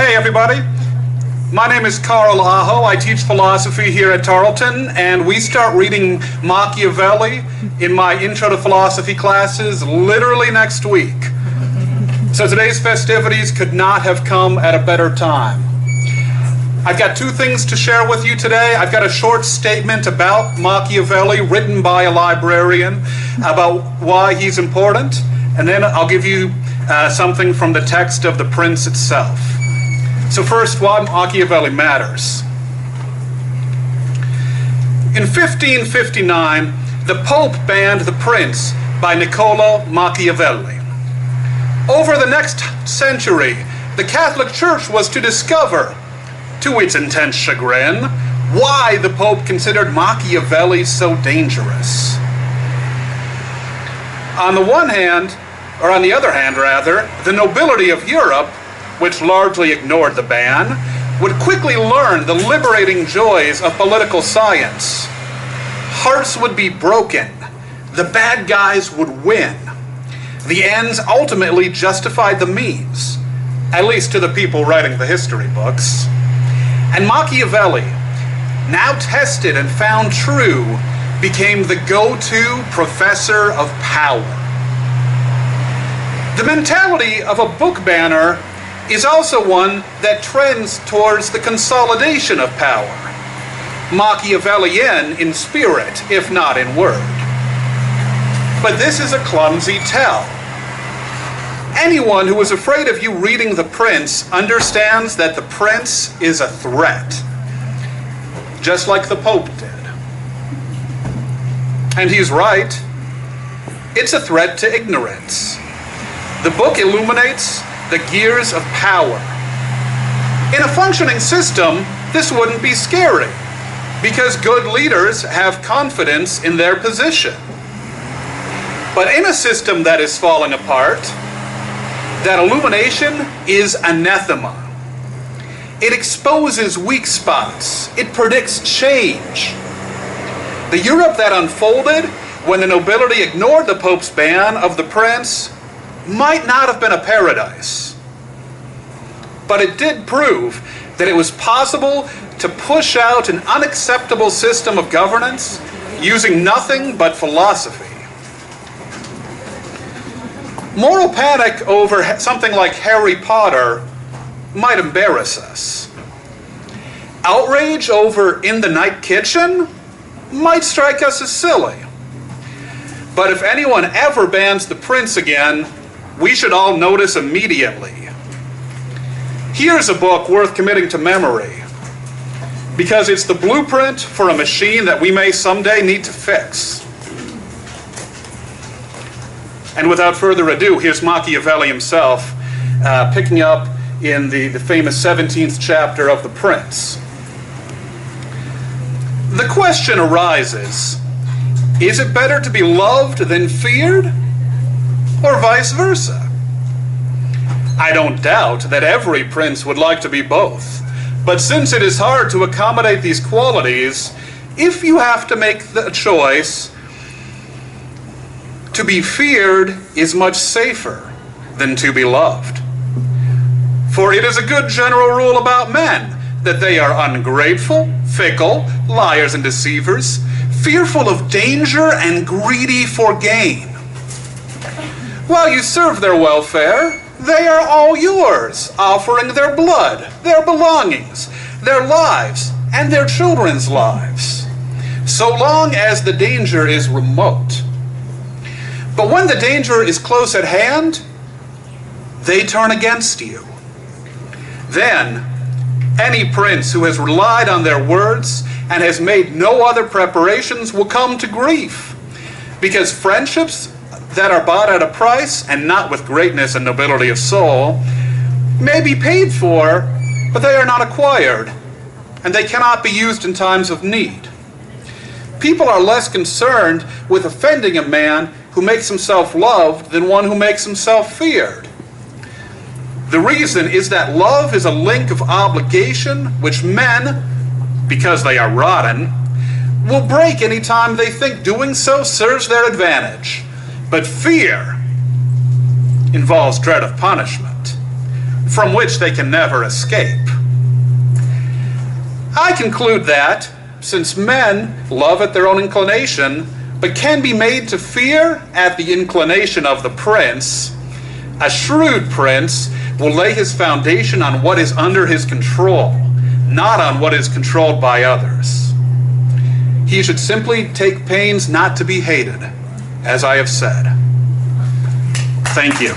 Hey everybody, my name is Karl Aho. I teach philosophy here at Tarleton, and we start reading Machiavelli in my Intro to Philosophy classes literally next week. So today's festivities could not have come at a better time. I've got two things to share with you today. I've got a short statement about Machiavelli written by a librarian about why he's important, and then I'll give you something from the text of The Prince itself. So first, why Machiavelli matters. In 1559, the Pope banned The Prince by Niccolo Machiavelli. Over the next century, the Catholic Church was to discover, to its intense chagrin, why the Pope considered Machiavelli so dangerous. On the other hand, the nobility of Europe, which largely ignored the ban, would quickly learn the liberating joys of political science. Hearts would be broken. The bad guys would win. The ends ultimately justified the means, at least to the people writing the history books. And Machiavelli, now tested and found true, became the go-to professor of power. The mentality of a book banner is also one that trends towards the consolidation of power. Machiavellian in spirit, if not in word. But this is a clumsy tell. Anyone who is afraid of you reading The Prince understands that The Prince is a threat, just like the Pope did. And he's right. It's a threat to ignorance. The book illuminates the gears of power. In a functioning system, this wouldn't be scary, because good leaders have confidence in their position. But in a system that is falling apart, that illumination is anathema. It exposes weak spots. It predicts change. The Europe that unfolded when the nobility ignored the Pope's ban of The Prince might not have been a paradise. But it did prove that it was possible to push out an unacceptable system of governance using nothing but philosophy. Moral panic over something like Harry Potter might embarrass us. Outrage over In the Night Kitchen might strike us as silly. But if anyone ever bans The Prince again, we should all notice immediately. Here's a book worth committing to memory, because it's the blueprint for a machine that we may someday need to fix. And without further ado, here's Machiavelli himself, picking up in the famous 17th chapter of The Prince. The question arises, is it better to be loved than feared, or vice versa? I don't doubt that every prince would like to be both, but since it is hard to accommodate these qualities, if you have to make the choice, to be feared is much safer than to be loved. For it is a good general rule about men that they are ungrateful, fickle, liars and deceivers, fearful of danger and greedy for gain. While you serve their welfare, they are all yours, offering their blood, their belongings, their lives, and their children's lives, so long as the danger is remote. But when the danger is close at hand, they turn against you. Then, any prince who has relied on their words and has made no other preparations will come to grief, because friendships that are bought at a price, and not with greatness and nobility of soul, may be paid for, but they are not acquired, and they cannot be used in times of need. People are less concerned with offending a man who makes himself loved than one who makes himself feared. The reason is that love is a link of obligation which men, because they are rotten, will break any time they think doing so serves their advantage. But fear involves dread of punishment. from which they can never escape. I conclude that, since men love at their own inclination, but can be made to fear at the inclination of the prince, a shrewd prince will lay his foundation on what is under his control, not on what is controlled by others. He should simply take pains not to be hated, as I have said. Thank you.